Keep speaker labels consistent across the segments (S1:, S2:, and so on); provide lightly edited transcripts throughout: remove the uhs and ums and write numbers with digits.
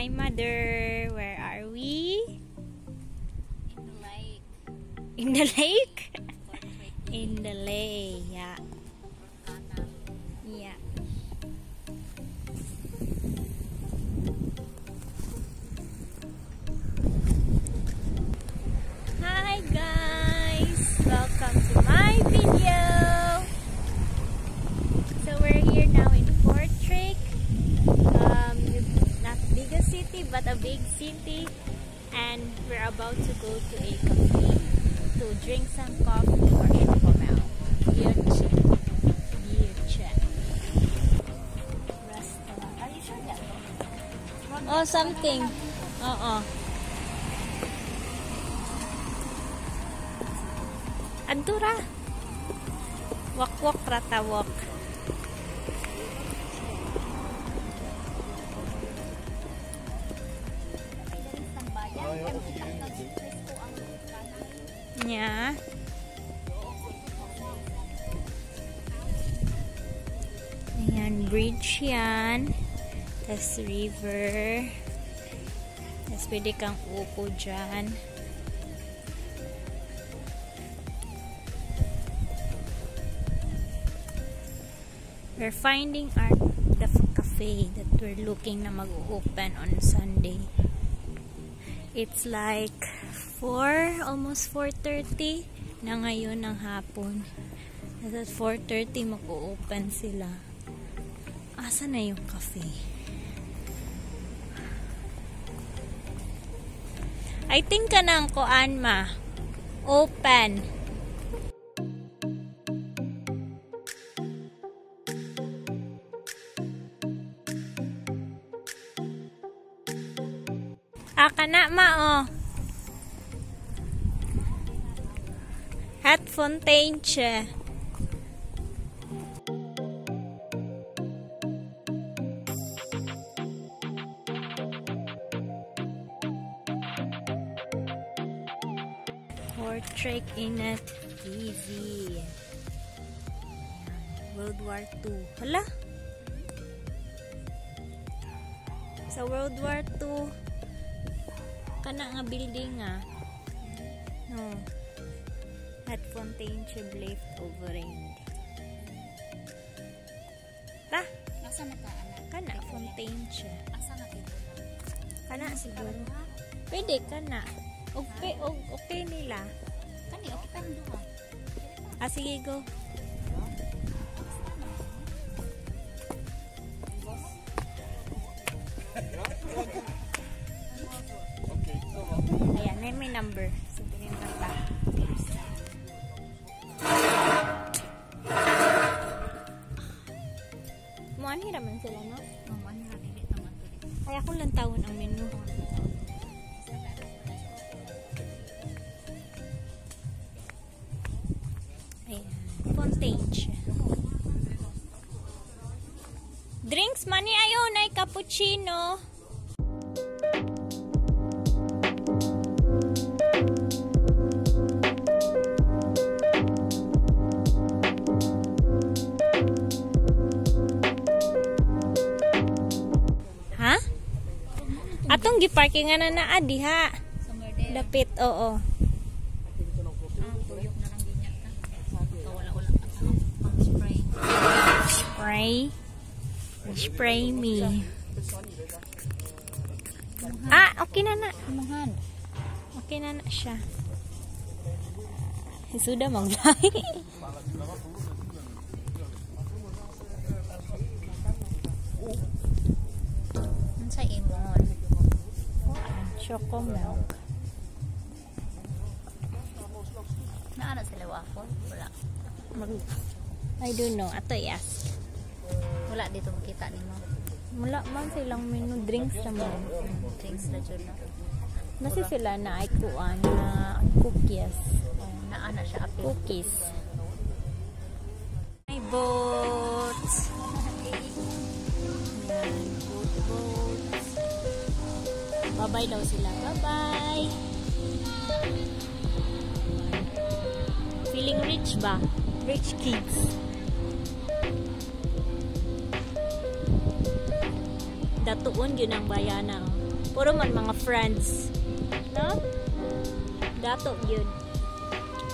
S1: Hi, Mother. Where are we?
S2: In the lake.
S1: In the lake? In the lake, yeah. Yeah. Hi, guys. Welcome to my video. So we're here now in Kortrijk. Not biggest city, but a big city. And we're about to go to a cafe to drink some coffee or chocomel. Biertje. Restaurant.
S2: Are you sure that?
S1: Oh, something. Oo. Adura. Wak-wak ratawak. Yeah. Ayan, bridge yan. Tas river. Tas pwede kang upo dyan. We're finding the cafe that we're looking na mag-open on Sunday. It's like 4, almost 4:30 na ngayon ng hapon. At 4:30 mag-open sila. Asa na yung cafe? I think kanang koan ma. Open. Kana ma oh. Hat fontaine siya. Kortrijk Innet TV. World War II. Hala? Sa World War II, kana nga building nga. No. Hat fontaine siya left overend. Ta?
S2: Asa na ka, anak?
S1: Kana fontaine siya.
S2: Asa na ka?
S1: Kana siguro. Pwede kana. Okay nila.
S2: Kani, okay pa rin doon.
S1: Ah, sige, go. Ayan, may number. Sabihin ka pa. Muani raman sila, no?
S2: Mamani na nilip naman to.
S1: Ay, ako lang taon ang menu. Ayan. Fontage. Drinks, mani ayaw na cappuccino. Ha? Atong giparkingan na naa diha.
S2: Somewhere there.
S1: Dapit, oo.
S2: Tuyok na lang ganyan na. Wala-wala pa pang spray.
S1: Spray. Spray me. Ah, okay na na.
S2: Imuhan.
S1: Okay na na siya. Sudah mag-fly.
S2: Ano sa imon?
S1: Choco milk.
S2: Naana sila waffle? Wala.
S1: I don't know. Ato yes.
S2: Wala dito makita ni mo.
S1: Mula man silang menu drinks naman.
S2: Drinks na dyan na.
S1: Nasi sila na ay kuan na cookies.
S2: Naana siya apil.
S1: Cookies. My boats. Ayan, boats. Bye-bye daw sila. Bye-bye. Feeling rich ba? Rich kids. Datuon yun ang bayana. Puro man mga friends. No? Dato yun.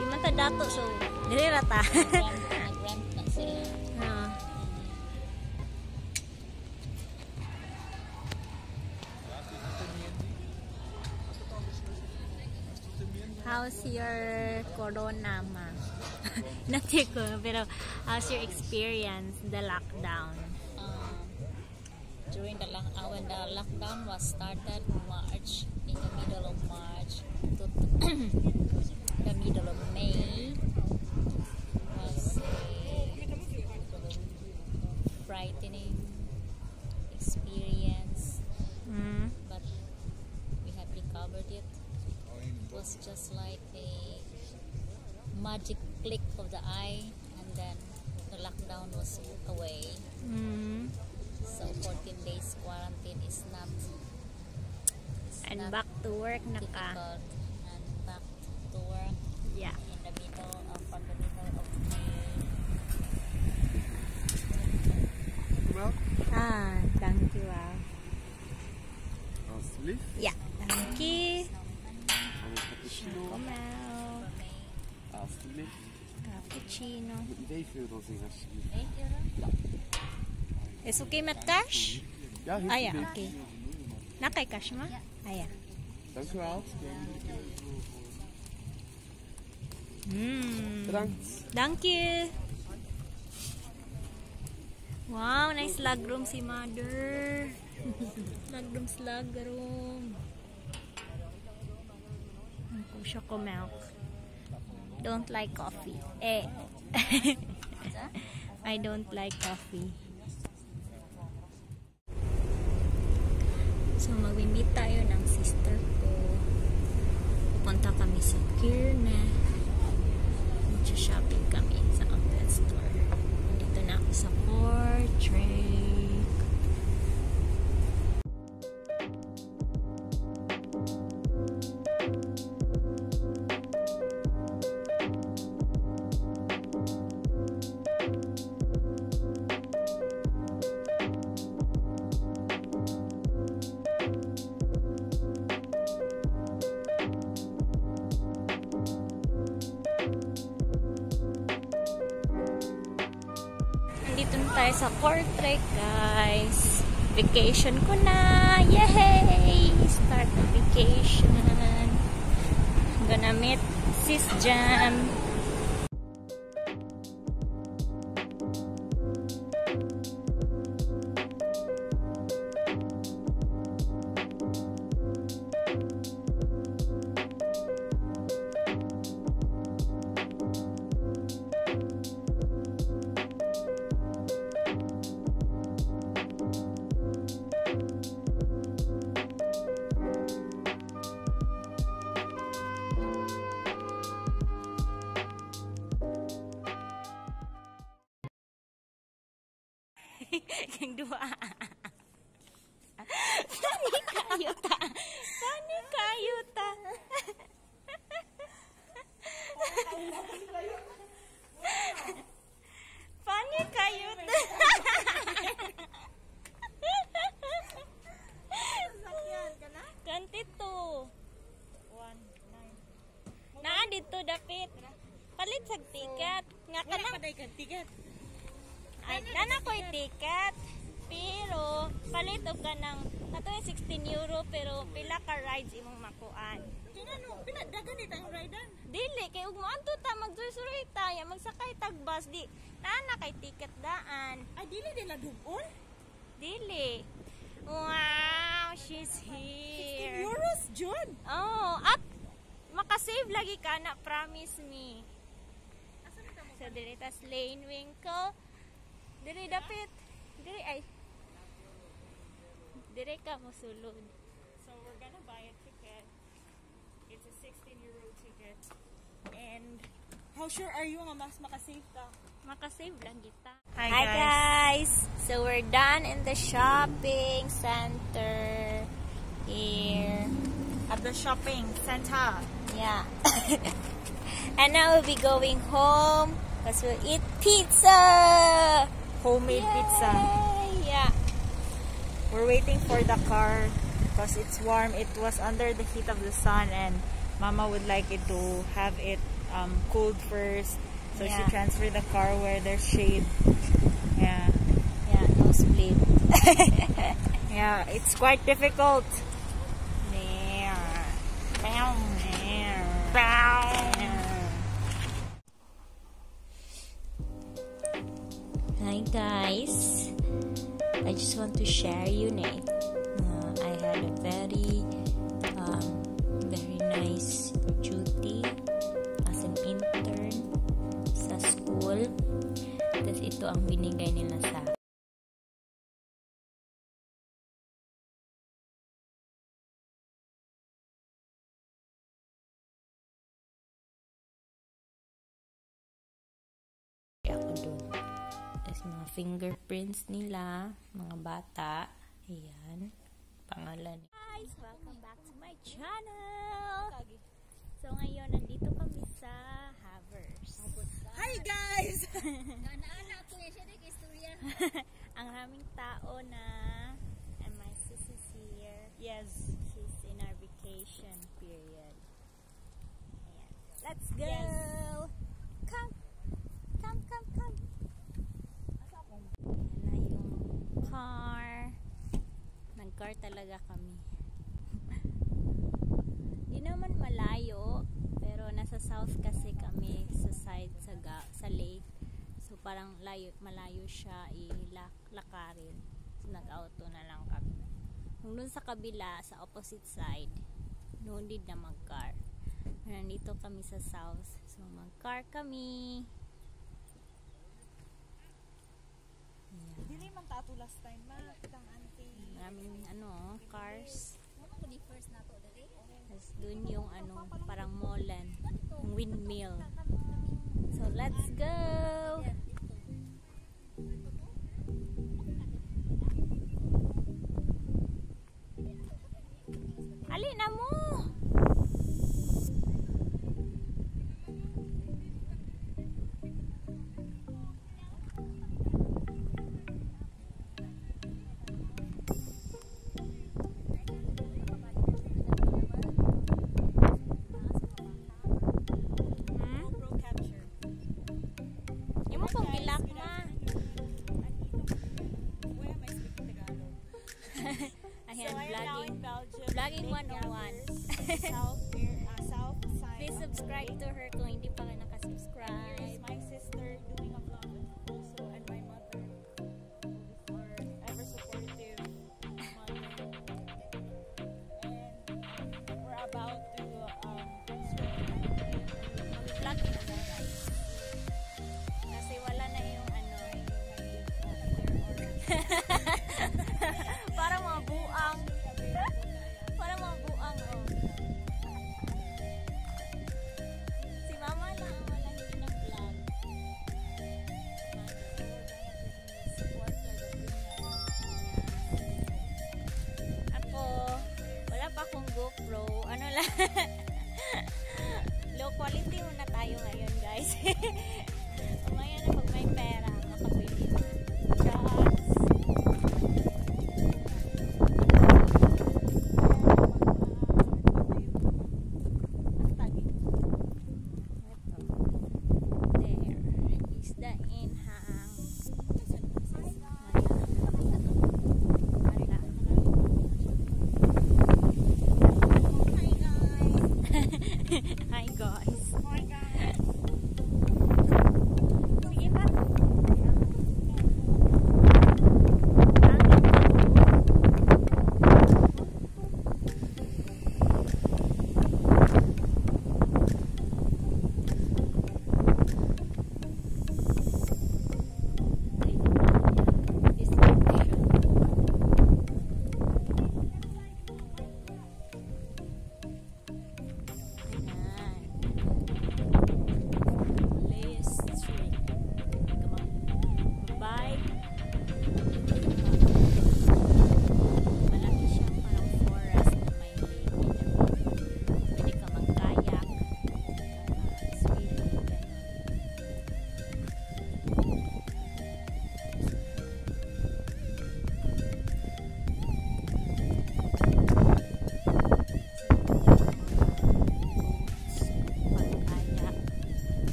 S1: Di man ta dato, so dili ra ta.
S2: Nag-rent na sila.
S1: Ah. How's your corona, ma? Not ko, pero how's your experience, the lockdown?
S2: During the when the lockdown was started March, in the middle of March to the middle of May, was a frightening experience, but we have recovered it. It was just like a magic click of the eye, and then the lockdown was away. So 14 days quarantine is not
S1: And back to work na ka.
S2: difficult, and back to work
S1: Yeah.
S2: in the middle of May.
S3: Milk?
S1: Ah, thank you.
S3: Sleep?
S1: Yeah, thank you.
S3: Cappuccino?
S1: Milk,
S3: Sleep?
S1: cappuccino.
S3: デイフードぜがし。
S1: Is okay with cash?
S3: Ja,
S1: Ah, yeah, okay. Nakay cash ma? Ah, yeah.
S3: Dankjewel.
S1: Bedankt. Thank you. Wow, nice slug room si mother. Slug room. Ang pusyo ko milk. Don't like coffee. I don't like coffee. So, mag-meet tayo ng sister ko. Pupunta kami sa Kirna. Mag-shopping kami sa outlet store. Dito na ako sa Portrait. Nandito na tayo sa Portrait, guys. Vacation ko na. Yay! Start the vacation. I'm gonna meet Sis Jam. Yang dua. Panik kayu ta. Panik kayu ta. Panik kayu ta. Ganti to. 1.9. Naa dito dapit. Palit sa ticket. Nga ka na.
S2: Ticket.
S1: Ay, nana ko'y ticket. Pero, palito ka ng, nato yung 16 euro, pero pila ka rides imong makuan.
S2: Kaya no, pinadagan dito ang rider.
S1: Dili, kay ug moanto ta, magsusuroy tayo, magsakay tag bus, di, nana kay ticket daan.
S2: Ay, dili nila dubon.
S1: Dili. Wow, she's here.
S2: Euros, June.
S1: Oh, at makasave lagi ka na, promise me. So, dili tas lane winkle. Dili dapit. Dili ay. Dili ka mosulod.
S2: So we're gonna buy a ticket. It's a 16 euro ticket. And how sure are you nga mas makasave ka?
S1: Makasave lang kita.
S2: Hi,
S1: guys. So we're done in the shopping center here.
S2: At the shopping center.
S1: Yeah. And now we'll be going home because we'll eat pizza.
S2: Homemade pizza.
S1: Yeah.
S2: We're waiting for the car
S1: because it's warm. It was under the heat of the sun, and Mama would like it to have it cooled first. So she transferred the car where there's shade. Yeah.
S2: Yeah, no split.
S1: Yeah, it's quite difficult.
S2: Hi guys, I just want to share you I had a very nice duty as an intern sa school. Tapos ito ang binigay nila sa ako dun. Tapos mga fingerprints nila, mga bata. Ayan. Pangalan.
S1: Guys, welcome back to my channel. So ngayon, nandito kami sa Havers. Hi guys! Ang raming tao na, and my sis is here. Yes, she's in our vacation period. Ayan. Let's go! Yes. Come! Come! Ayan na yung car. Nag-car talaga kami. Di naman malayo, pero nasa south kasi kami sa side sa lake. So parang malayo siya ilakarin. So nag-auto na lang kami. Kung dun sa kabila, sa opposite side, no need na mag-car. Nandito kami sa south. So mag-car kami.
S4: Dili man tato last time ma tang auntie.
S1: Maraming cars. Tapos dun yung parang molan, yung windmill. So let's go. Ali na mo. Vlogging 101.
S4: South side.
S1: Please subscribe to her kung hindi pa ka nakasubscribe.
S4: Here's my sister doing a vlog also, and my mother, our ever supportive mother. And we're about to
S1: Mag-vlog na guys. Kasi wala na yung para mga buang. Para mga buang, oh. Si Mama lang ang wala hindi nag-vlog. Ako, wala pa akong GoPro. Ano lang. Low quality muna tayo ngayon, guys. Umaya na pag may pera, makabili na. Shots. Hi guys.